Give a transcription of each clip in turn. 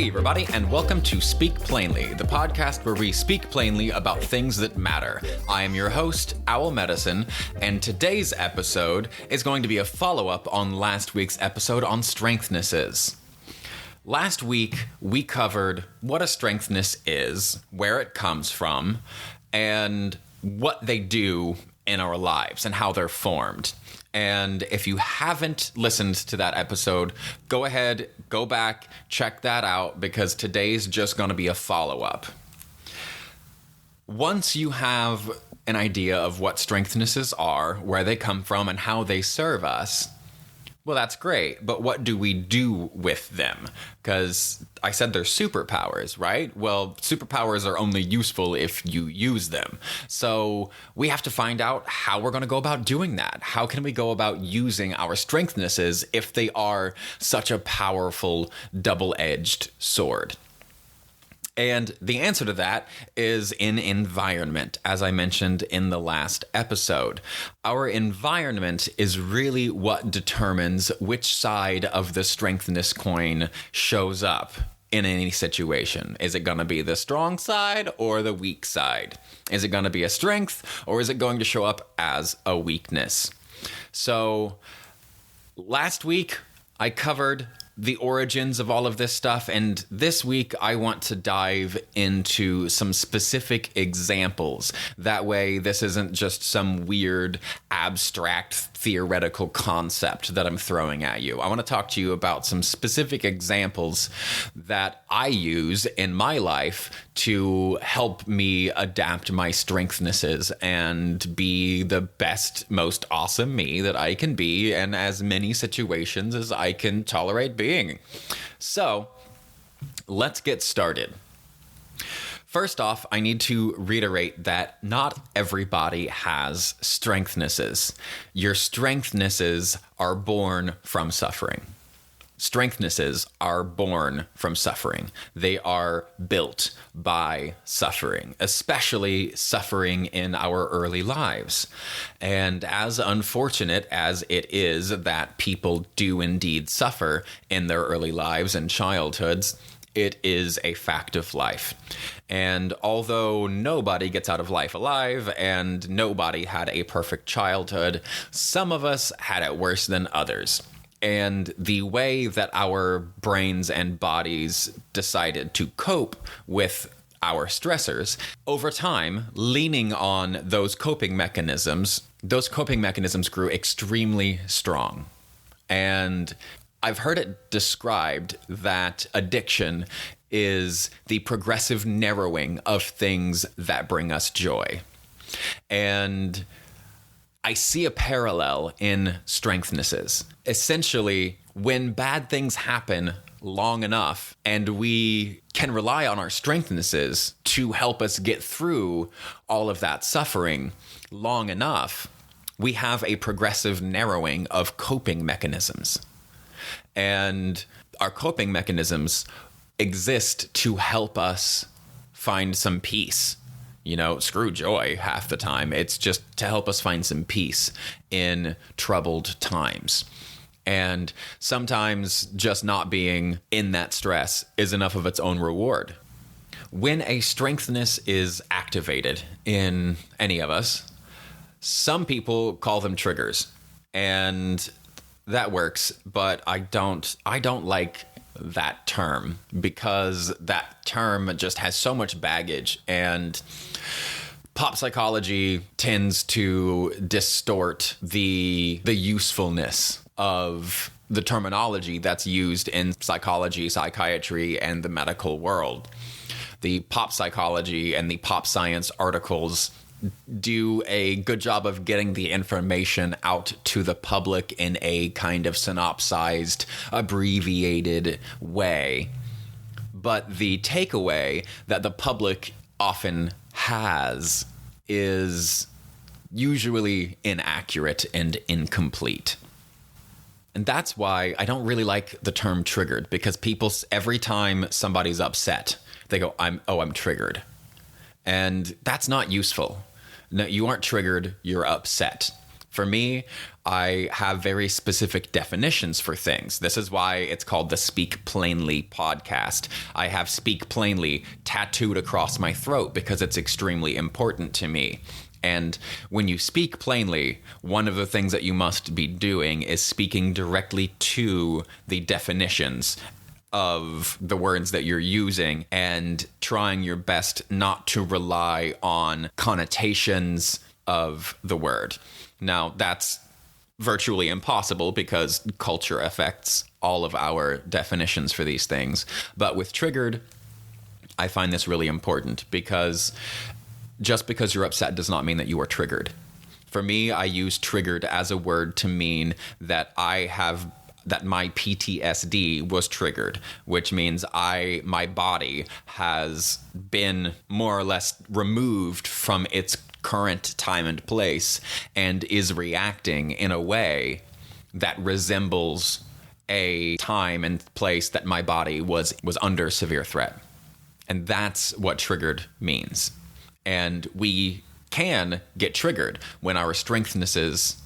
Hey everybody, and welcome to Speak Plainly, the podcast where we speak plainly about things that matter. I am your host, Owl Medicine, and today's episode is going to be a follow-up on last week's episode on Strengthnesses. Last week, we covered what a strengthness is, where it comes from, and what they do in our lives and how they're formed. And if you haven't listened to that episode, go ahead, go back, check that out, because today's just going to be a follow-up. Once you have an idea of what strengthnesses are, where they come from, and how they serve us, well, that's great, but what do we do with them? Because I said they're superpowers, right? Well, superpowers are only useful if you use them. So we have to find out how we're going to go about doing that. How can we go about using our strengthnesses if they are such a powerful, double-edged sword? And the answer to that is in environment, as I mentioned in the last episode. Our environment is really what determines which side of the strengthness coin shows up in any situation. Is it going to be the strong side or the weak side? Is it going to be a strength or is it going to show up as a weakness? So last week I covered the origins of all of this stuff, and this week I want to dive into some specific examples. That way this isn't just some weird abstract theoretical concept that I'm throwing at you. I want to talk to you about some specific examples that I use in my life to help me adapt my strengthnesses and be the best, most awesome me that I can be in as many situations as I can tolerate being. So, let's get started. First off, I need to reiterate that not everybody has strengthnesses. Your strengthnesses are born from suffering. Strengthnesses are born from suffering. They are built by suffering, especially suffering in our early lives. And as unfortunate as it is that people do indeed suffer in their early lives and childhoods, it is a fact of life. And although nobody gets out of life alive and nobody had a perfect childhood, some of us had it worse than others. And the way that our brains and bodies decided to cope with our stressors, over time, leaning on those coping mechanisms grew extremely strong. And I've heard it described that addiction is the progressive narrowing of things that bring us joy. And I see a parallel in strengthnesses. Essentially, when bad things happen long enough and we can rely on our strengthnesses to help us get through all of that suffering long enough, we have a progressive narrowing of coping mechanisms. And our coping mechanisms exist to help us find some peace. You know, screw joy half the time. It's just to help us find some peace in troubled times. And sometimes just not being in that stress is enough of its own reward. When a strengthness is activated in any of us, some people call them triggers. And that works, but I don't like that term, because that term just has so much baggage, and pop psychology tends to distort the usefulness of the terminology that's used in psychology, psychiatry, and the medical world. The pop psychology and the pop science articles do a good job of getting the information out to the public in a kind of synopsized, abbreviated way. But the takeaway that the public often has is usually inaccurate and incomplete. And that's why I don't really like the term triggered, because people, every time somebody's upset, they go, I'm triggered. And that's not useful. No, you aren't triggered, you're upset. For me, I have very specific definitions for things. This is why it's called the Speak Plainly podcast. I have Speak Plainly tattooed across my throat because it's extremely important to me. And when you speak plainly, one of the things that you must be doing is speaking directly to the definitions of the words that you're using and trying your best not to rely on connotations of the word. Now, that's virtually impossible because culture affects all of our definitions for these things. But with triggered, I find this really important because just because you're upset does not mean that you are triggered. For me, I use triggered as a word to mean that that my PTSD was triggered, which means my body has been more or less removed from its current time and place and is reacting in a way that resembles a time and place that my body was under severe threat. And that's what triggered means. And we can get triggered when our strengthnesses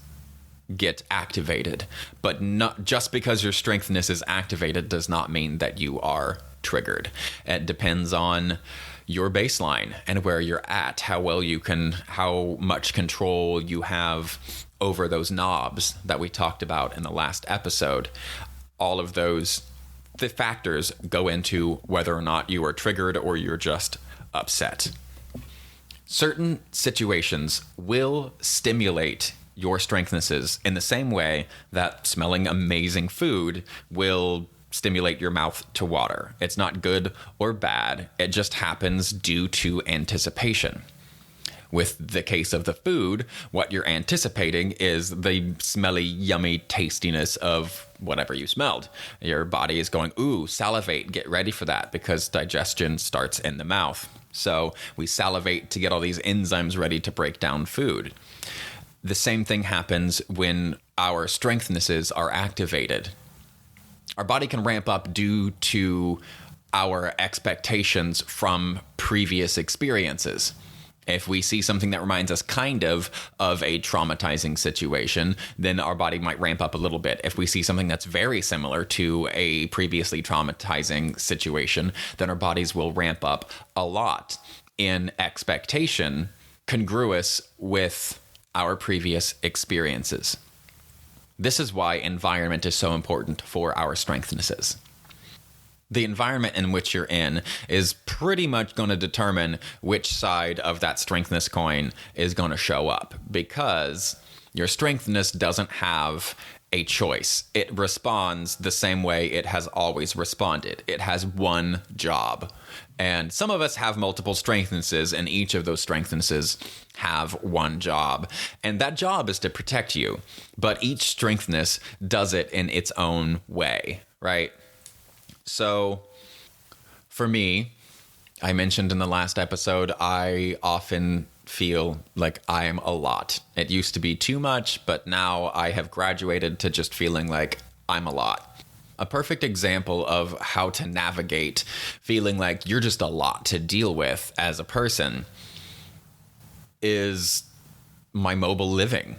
get activated, but not just because your strengthness is activated does not mean that you are triggered. It depends on your baseline and where you're at, how much control you have over those knobs that we talked about in the last episode. All of the factors go into whether or not you are triggered or you're just upset. Certain situations will stimulate your strengthnesses in the same way that smelling amazing food will stimulate your mouth to water. It's not good or bad. It just happens due to anticipation. With the case of the food, what you're anticipating is the smelly, yummy tastiness of whatever you smelled. Your body is going, ooh, salivate, get ready for that, because digestion starts in the mouth. So we salivate to get all these enzymes ready to break down food. The same thing happens when our strengthnesses are activated. Our body can ramp up due to our expectations from previous experiences. If we see something that reminds us kind of a traumatizing situation, then our body might ramp up a little bit. If we see something that's very similar to a previously traumatizing situation, then our bodies will ramp up a lot in expectation congruous with our previous experiences. This is why environment is so important for our strengthnesses. The environment in which you're in is pretty much going to determine which side of that strengthness coin is going to show up, because your strengthness doesn't have a choice. It responds the same way it has always responded. It has one job. And some of us have multiple strengthnesses, and each of those strengthnesses have one job. And that job is to protect you. But each strengthness does it in its own way, right? So for me, I mentioned in the last episode, I often feel like I am a lot. It used to be too much, but now I have graduated to just feeling like I'm a lot. A perfect example of how to navigate feeling like you're just a lot to deal with as a person is my mobile living.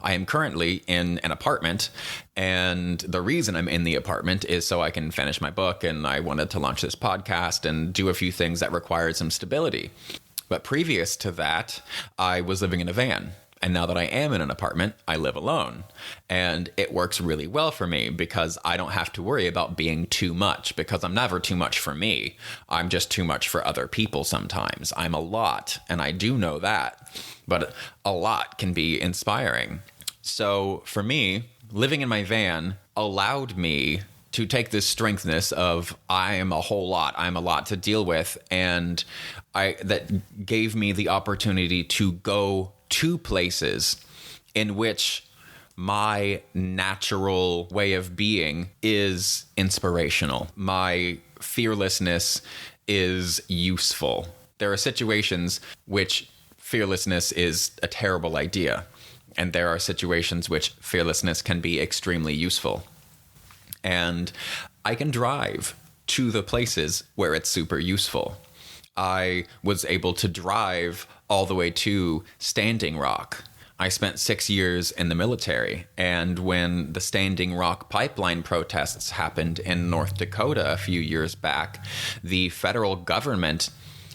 I am currently in an apartment, and the reason I'm in the apartment is so I can finish my book, and I wanted to launch this podcast and do a few things that required some stability. But previous to that, I was living in a van. And now that I am in an apartment, I live alone. And it works really well for me because I don't have to worry about being too much, because I'm never too much for me. I'm just too much for other people sometimes. I'm a lot, and I do know that. But a lot can be inspiring. So for me, living in my van allowed me to take this strengthness of I am a whole lot, I'm a lot to deal with, and that gave me the opportunity to go to places in which my natural way of being is inspirational. My fearlessness is useful. There are situations which fearlessness is a terrible idea, and there are situations which fearlessness can be extremely useful. And I can drive to the places where it's super useful. I was able to drive all the way to Standing Rock I spent 6 years in the military, and when the Standing Rock pipeline protests happened in North Dakota a few years back, the federal government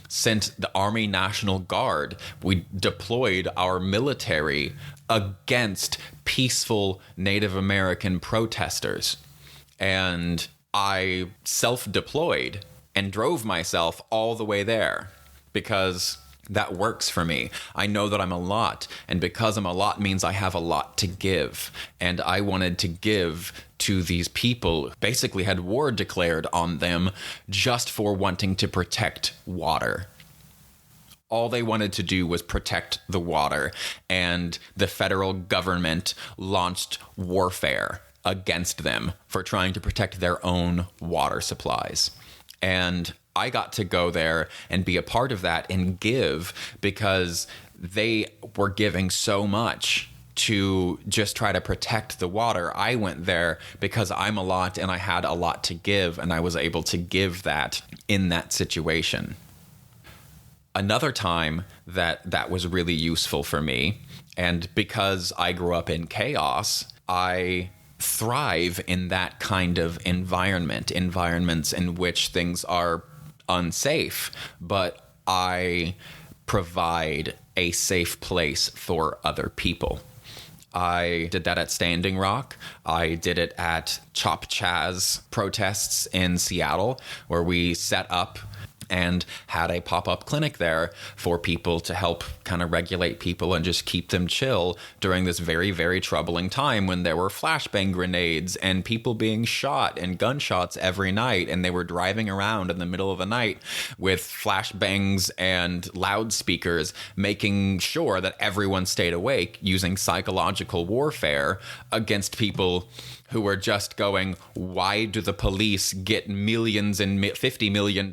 sent the Army National Guard. We deployed our military against peaceful Native American protesters. And I self-deployed and drove myself all the way there because that works for me. I know that I'm a lot, and because I'm a lot means I have a lot to give. And I wanted to give to these people who basically had war declared on them just for wanting to protect water. All they wanted to do was protect the water, and the federal government launched warfare against them for trying to protect their own water supplies. And I got to go there and be a part of that and give because they were giving so much to just try to protect the water. I went there because I'm a lot and I had a lot to give, and I was able to give that in that situation. Another time that was really useful for me, and because I grew up in chaos, I thrive in that kind of environments in which things are unsafe, but I provide a safe place for other people. I did that at Standing Rock. I did it at Chop Chaz protests in Seattle, where we set up and had a pop-up clinic there for people to help kind of regulate people and just keep them chill during this very, very troubling time when there were flashbang grenades and people being shot and gunshots every night, and they were driving around in the middle of the night with flashbangs and loudspeakers, making sure that everyone stayed awake using psychological warfare against people who were just going, why do the police get millions and $50 million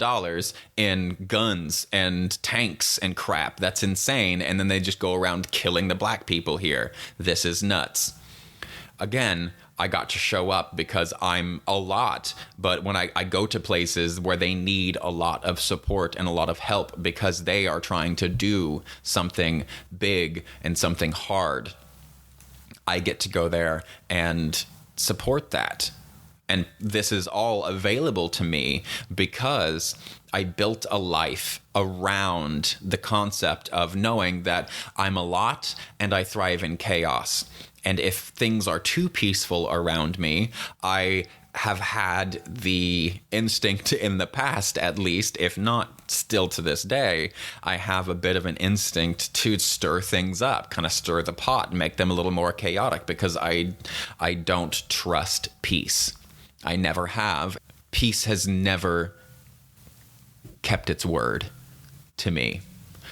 in guns and tanks and crap? That's insane. And then they just go around killing the black people here. This is nuts. Again, I got to show up because I'm a lot, but when I go to places where they need a lot of support and a lot of help because they are trying to do something big and something hard, I get to go there and support that. And this is all available to me because I built a life around the concept of knowing that I'm a lot and I thrive in chaos. And if things are too peaceful around me, I have had the instinct in the past, at least, if not still to this day, I have a bit of an instinct to stir things up, kind of stir the pot, make them a little more chaotic, because I don't trust peace. I never have. Peace has never kept its word to me.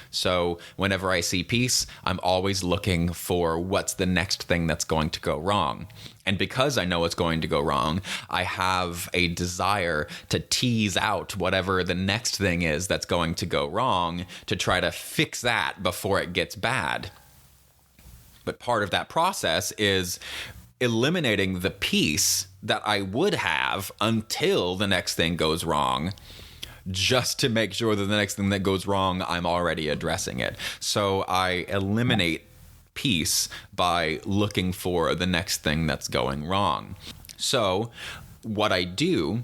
So whenever I see peace, I'm always looking for what's the next thing that's going to go wrong. And because I know it's going to go wrong, I have a desire to tease out whatever the next thing is that's going to go wrong to try to fix that before it gets bad. But part of that process is eliminating the peace that I would have until the next thing goes wrong, just to make sure that the next thing that goes wrong, I'm already addressing it. So I eliminate peace by looking for the next thing that's going wrong. So what I do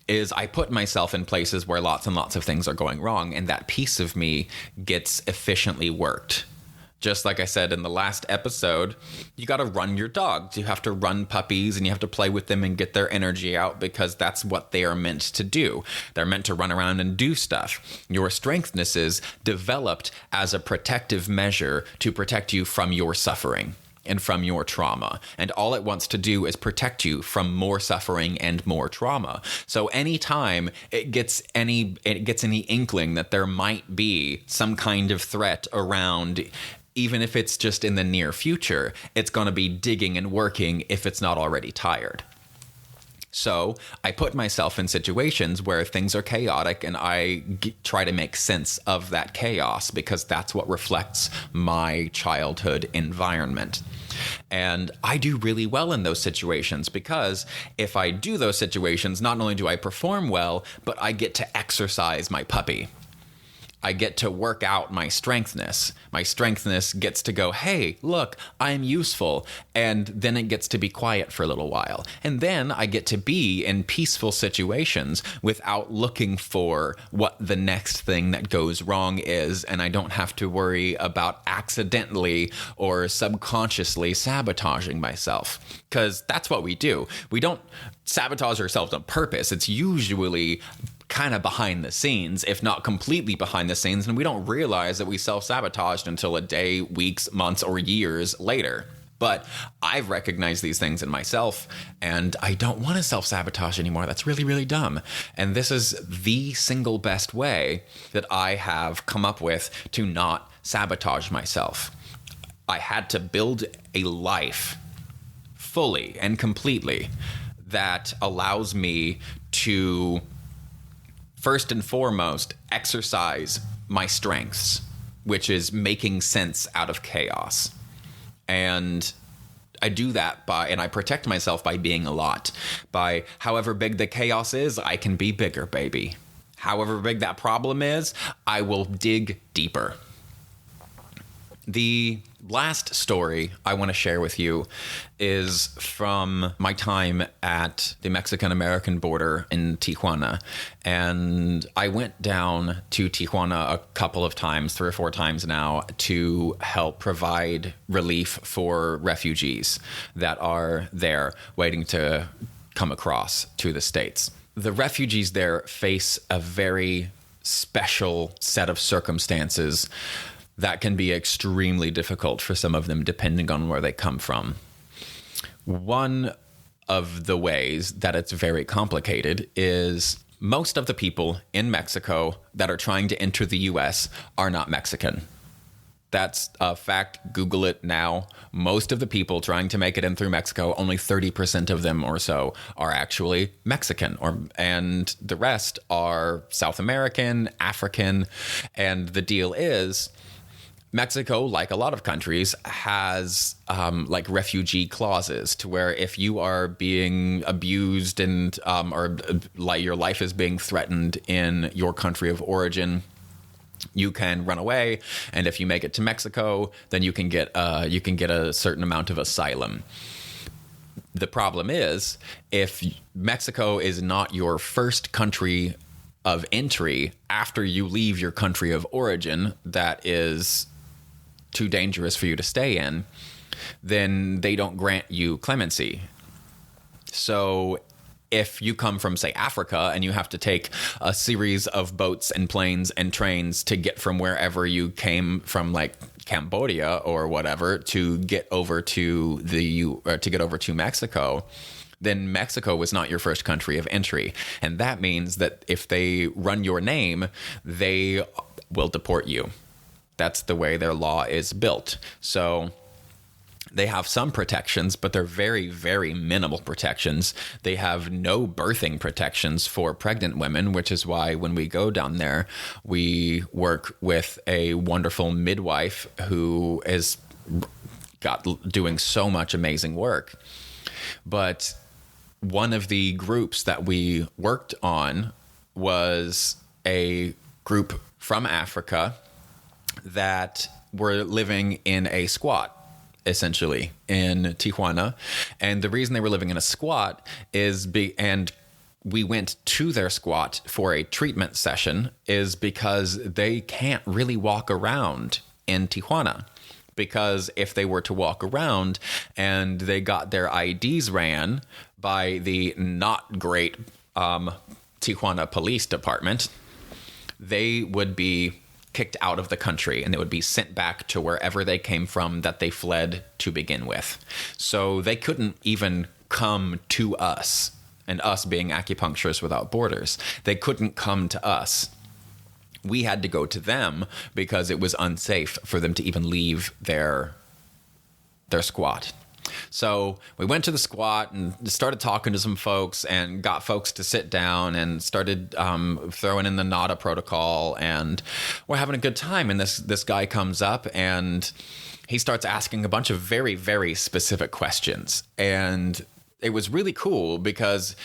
is I put myself in places where lots and lots of things are going wrong, and that piece of me gets efficiently worked. Just like I said in the last episode, you got to run your dogs. You have to run puppies and you have to play with them and get their energy out because that's what they are meant to do. They're meant to run around and do stuff. Your strengthnesses developed as a protective measure to protect you from your suffering and from your trauma. And all it wants to do is protect you from more suffering and more trauma. So anytime it gets any inkling that there might be some kind of threat around, even if it's just in the near future, it's going to be digging and working if it's not already tired. So I put myself in situations where things are chaotic and I try to make sense of that chaos because that's what reflects my childhood environment. And I do really well in those situations because if I do those situations, not only do I perform well, but I get to exercise my puppy. I get to work out my strengthness. My strengthness gets to go, hey, look, I'm useful. And then it gets to be quiet for a little while. And then I get to be in peaceful situations without looking for what the next thing that goes wrong is. And I don't have to worry about accidentally or subconsciously sabotaging myself. Because that's what we do. We don't sabotage ourselves on purpose. It's usually kind of behind the scenes, if not completely behind the scenes, and we don't realize that we self-sabotaged until a day, weeks, months, or years later. But I've recognized these things in myself, and I don't want to self-sabotage anymore. That's really, really dumb. And this is the single best way that I have come up with to not sabotage myself. I had to build a life fully and completely that allows me to first and foremost exercise my strengths, which is making sense out of chaos. And I do that and I protect myself by being a lot. By however big the chaos is, I can be bigger, baby. However big that problem is, I will dig deeper. The last story I want to share with you is from my time at the Mexican-American border in Tijuana. And I went down to Tijuana a couple of times, 3 or 4 times now, to help provide relief for refugees that are there waiting to come across to the States. The refugees there face a very special set of circumstances that can be extremely difficult for some of them, depending on where they come from. One of the ways that it's very complicated is most of the people in Mexico that are trying to enter the U.S. are not Mexican. That's a fact. Google it now. Most of the people trying to make it in through Mexico, only 30% of them or so are actually Mexican, and the rest are South American, African, and the deal is Mexico, like a lot of countries, has like refugee clauses to where if you are being abused and or like your life is being threatened in your country of origin, you can run away, and if you make it to Mexico, then you can get a certain amount of asylum. The problem is, if Mexico is not your first country of entry after you leave your country of origin, that is too dangerous for you to stay in, then they don't grant you clemency. So if you come from, say, Africa, and you have to take a series of boats and planes and trains to get from wherever you came from, like Cambodia or whatever, to get over to Mexico, then Mexico was not your first country of entry. And that means that if they run your name, they will deport you. That's the way their law is built. So they have some protections, but they're very, very minimal protections. They have no birthing protections for pregnant women, which is why when we go down there, we work with a wonderful midwife who is doing so much amazing work. But one of the groups that we worked on was a group from Africa that were living in a squat, essentially, in Tijuana. And the reason they were living in a squat and we went to their squat for a treatment session, is because they can't really walk around in Tijuana. Because if they were to walk around and they got their IDs ran by the not great Tijuana Police Department, they would be kicked out of the country and they would be sent back to wherever they came from that they fled to begin with. So they couldn't even come to us, and us being Acupuncturists Without Borders, they couldn't come to us. We had to go to them because it was unsafe for them to even leave their squat. So we went to the squat and started talking to some folks and got folks to sit down and started throwing in the NADA protocol, and we're having a good time. And this guy comes up and he starts asking a bunch of very, very specific questions. And it was really cool because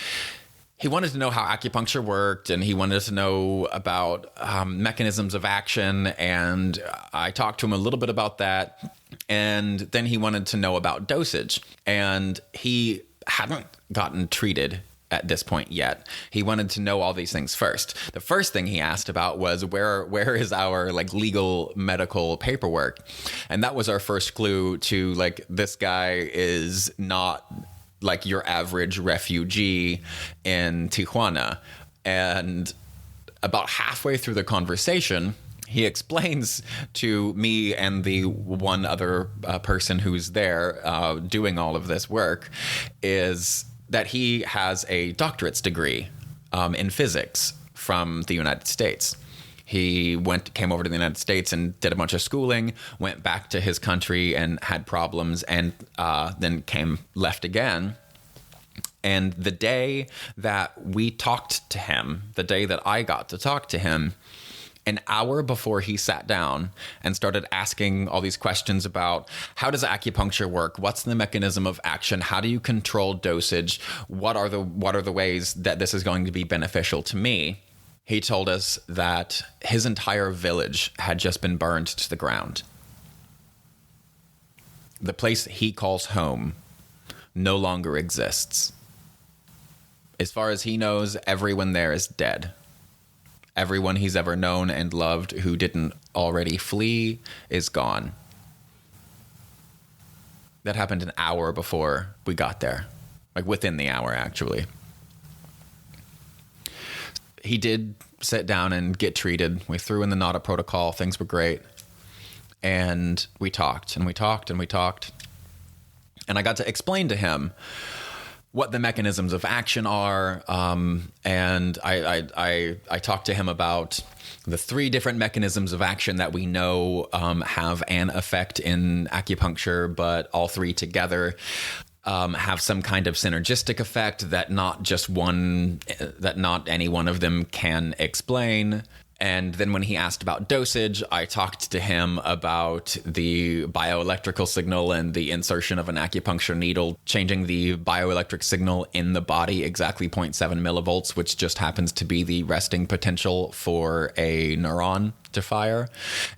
he wanted to know how acupuncture worked, and he wanted to know about mechanisms of action. And I talked to him a little bit about that. And then he wanted to know about dosage. And he hadn't gotten treated at this point yet. He wanted to know all these things first. The first thing he asked about was where is our like legal medical paperwork? And that was our first clue to like, this guy is not like your average refugee in Tijuana. And about halfway through the conversation, he explains to me and the one other person who's there doing all of this work is that he has a doctorate's degree in physics from the United States. He came over to the United States and did a bunch of schooling, went back to his country and had problems, and then left again. And the day that we talked to him, the day that I got to talk to him, an hour before he sat down and started asking all these questions about how does acupuncture work? What's the mechanism of action? How do you control dosage? What are the ways that this is going to be beneficial to me? He told us that his entire village had just been burned to the ground. The place he calls home no longer exists. As far as he knows, everyone there is dead. Everyone he's ever known and loved who didn't already flee is gone. That happened an hour before we got there. Like within the hour, actually. He did sit down and get treated. We threw in the NADA protocol. Things were great. And we talked and we talked and we talked. And I got to explain to him what the mechanisms of action are. And I talked to him about the 3 different mechanisms of action that we know have an effect in acupuncture, but all 3 together have some kind of synergistic effect that not any one of them can explain. And then when he asked about dosage, I talked to him about the bioelectrical signal and the insertion of an acupuncture needle, changing the bioelectric signal in the body exactly 0.7 millivolts, which just happens to be the resting potential for a neuron to fire.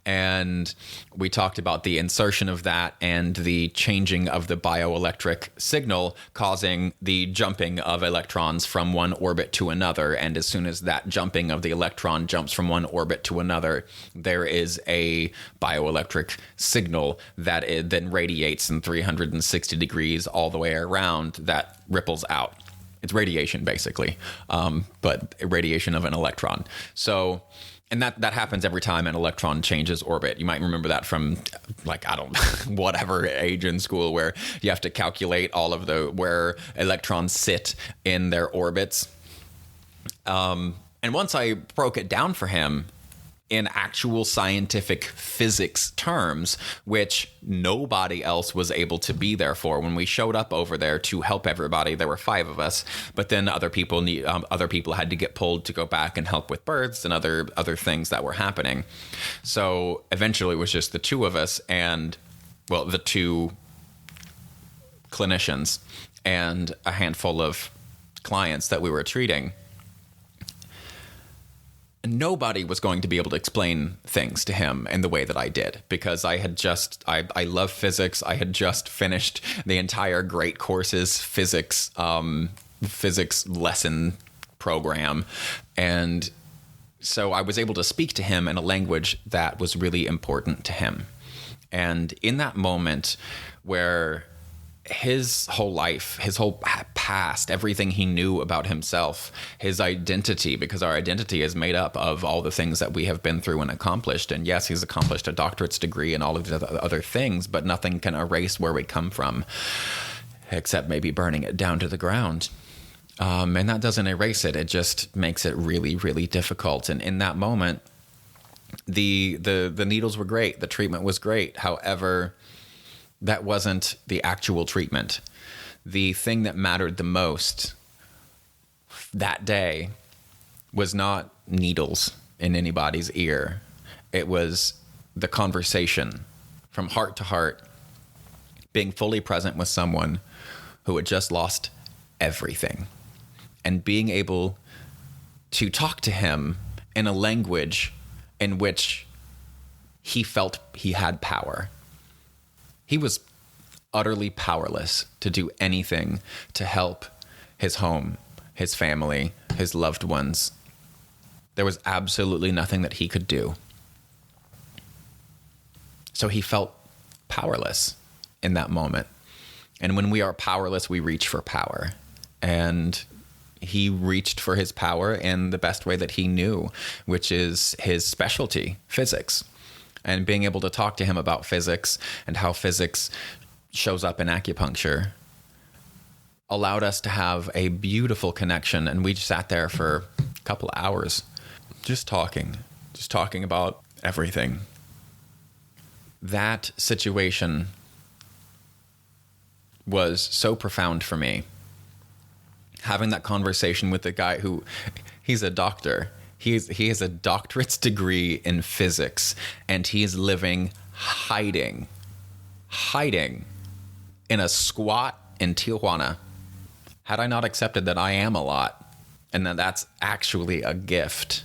And we talked about the insertion of that and the changing of the bioelectric signal causing the jumping of electrons from one orbit to another. And as soon as that jumping of the electron jumps from one orbit to another, there is a bioelectric signal that it then radiates in 360 degrees all the way around that ripples out. It's radiation, basically, but radiation of an electron. So, and that happens every time an electron changes orbit. You might remember that from whatever age in school where you have to calculate all of where electrons sit in their orbits. And once I broke it down for him in actual scientific physics terms, which nobody else was able to be there for. When we showed up over there to help everybody, there were 5 of us, but then other people had to get pulled to go back and help with births and other things that were happening. So eventually it was just the 2 of us and, well, the 2 clinicians and a handful of clients that we were treating. Nobody was going to be able to explain things to him in the way that I did, because I love physics. I had just finished the entire Great Courses physics lesson program. And so I was able to speak to him in a language that was really important to him. And in that moment where his whole life, his whole past, everything he knew about himself, his identity, because our identity is made up of all the things that we have been through and accomplished. And yes, he's accomplished a doctorate's degree and all of the other things, but nothing can erase where we come from, except maybe burning it down to the ground. And that doesn't erase it. It just makes it really, really difficult. And in that moment, the needles were great. The treatment was great. However, that wasn't the actual treatment. The thing that mattered the most that day was not needles in anybody's ear. It was the conversation from heart to heart, being fully present with someone who had just lost everything. and being able to talk to him in a language in which he felt he had power. He was utterly powerless to do anything to help his home, his family, his loved ones. There was absolutely nothing that he could do. So he felt powerless in that moment. And when we are powerless, we reach for power. And he reached for his power in the best way that he knew, which is his specialty, physics. And being able to talk to him about physics and how physics shows up in acupuncture allowed us to have a beautiful connection. And we just sat there for a couple of hours just talking about everything. That situation was so profound for me. Having that conversation with the guy who, he's a doctor. He has a doctorate's degree in physics, and he is living hiding in a squat in Tijuana. Had I not accepted that I am a lot and that that's actually a gift,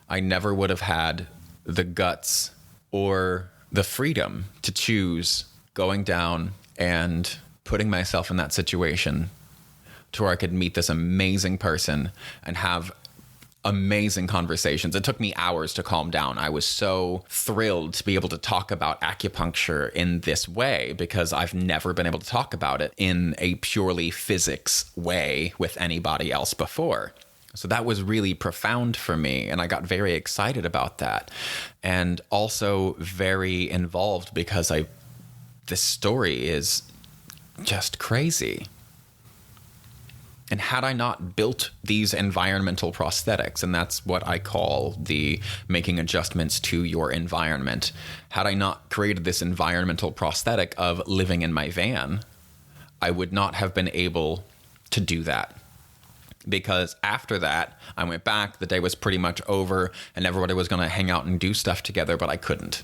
I never would have had the guts or the freedom to choose going down and putting myself in that situation to where I could meet this amazing person and have amazing conversations. It took me hours to calm down. I was so thrilled to be able to talk about acupuncture in this way because I've never been able to talk about it in a purely physics way with anybody else before. So that was really profound for me, and I got very excited about that, and also very involved because this story is just crazy. And had I not built these environmental prosthetics, and that's what I call the making adjustments to your environment, had I not created this environmental prosthetic of living in my van, I would not have been able to do that. Because after that, I went back, the day was pretty much over, and everybody was going to hang out and do stuff together, but I couldn't.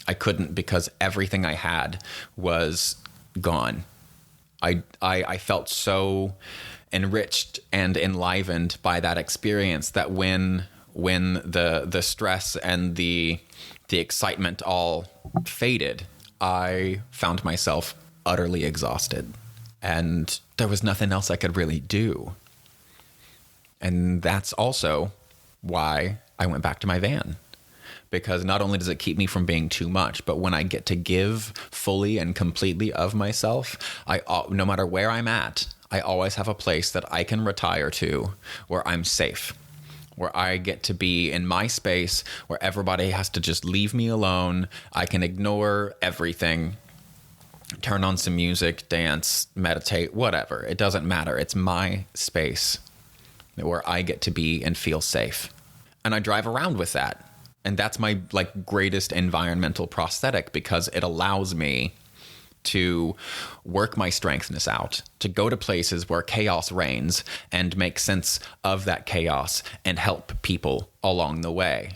I couldn't because everything I had was gone. I felt so enriched and enlivened by that experience that when the stress and the excitement all faded, I found myself utterly exhausted. And there was nothing else I could really do. And that's also why I went back to my van. Because not only does it keep me from being too much, but when I get to give fully and completely of myself, no matter where I'm at, I always have a place that I can retire to where I'm safe, where I get to be in my space, where everybody has to just leave me alone. I can ignore everything, turn on some music, dance, meditate, whatever. It doesn't matter. It's my space where I get to be and feel safe. And I drive around with that. And that's my greatest environmental prosthetic because it allows me to work my strengthness out, to go to places where chaos reigns and make sense of that chaos and help people along the way,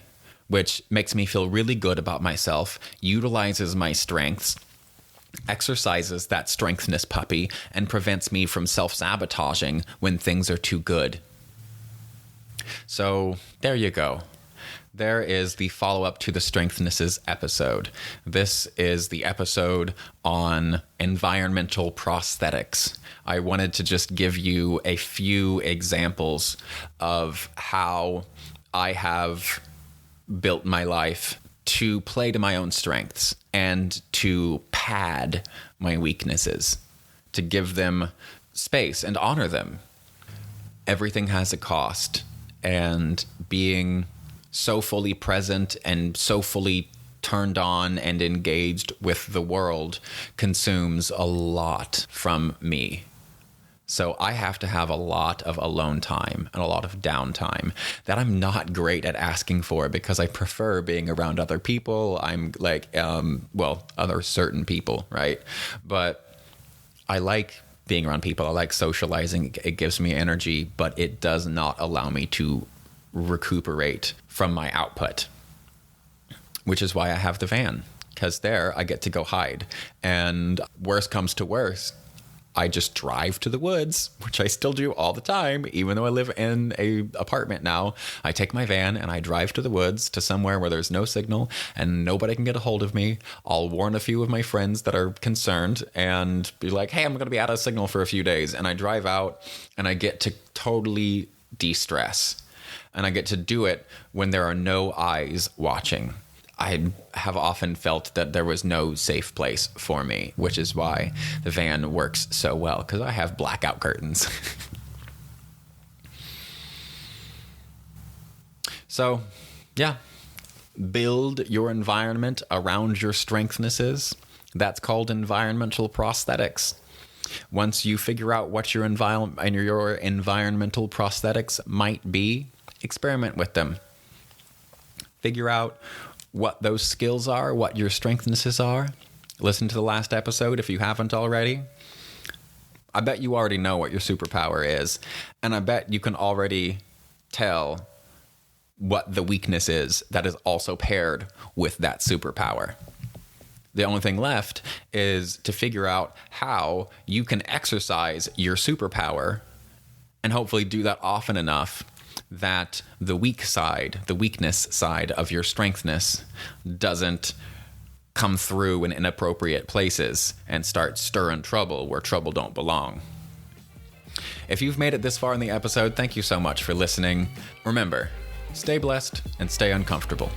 which makes me feel really good about myself, utilizes my strengths, exercises that strengthness puppy, and prevents me from self-sabotaging when things are too good. So there you go. There is the follow-up to the Strengthnesses episode. This is the episode on environmental prosthetics. I wanted to just give you a few examples of how I have built my life to play to my own strengths and to pad my weaknesses, to give them space and honor them. Everything has a cost, and being so fully present and so fully turned on and engaged with the world consumes a lot from me. So I have to have a lot of alone time and a lot of downtime that I'm not great at asking for because I prefer being around other people. I'm other certain people, right? But I like being around people. I like socializing. It gives me energy, but it does not allow me to recuperate from my output, which is why I have the van, because there I get to go hide. And worst comes to worst, I just drive to the woods, which I still do all the time, even though I live in a apartment now. I take my van and I drive to the woods to somewhere where there's no signal and nobody can get a hold of me. I'll warn a few of my friends that are concerned and be like, hey, I'm going to be out of signal for a few days. And I drive out and I get to totally de-stress. And I get to do it when there are no eyes watching. I have often felt that there was no safe place for me, which is why the van works so well, because I have blackout curtains. So, yeah, build your environment around your strengthnesses. That's called environmental prosthetics. Once you figure out what your environmental prosthetics might be, experiment with them. Figure out what those skills are, what your strengthnesses are. Listen to the last episode if you haven't already. I bet you already know what your superpower is, and I bet you can already tell what the weakness is that is also paired with that superpower. The only thing left is to figure out how you can exercise your superpower and hopefully do that often enough that the weakness side of your strengthness doesn't come through in inappropriate places and start stirring trouble where trouble don't belong. If you've made it this far in the episode, thank you so much for listening. Remember, stay blessed and stay uncomfortable.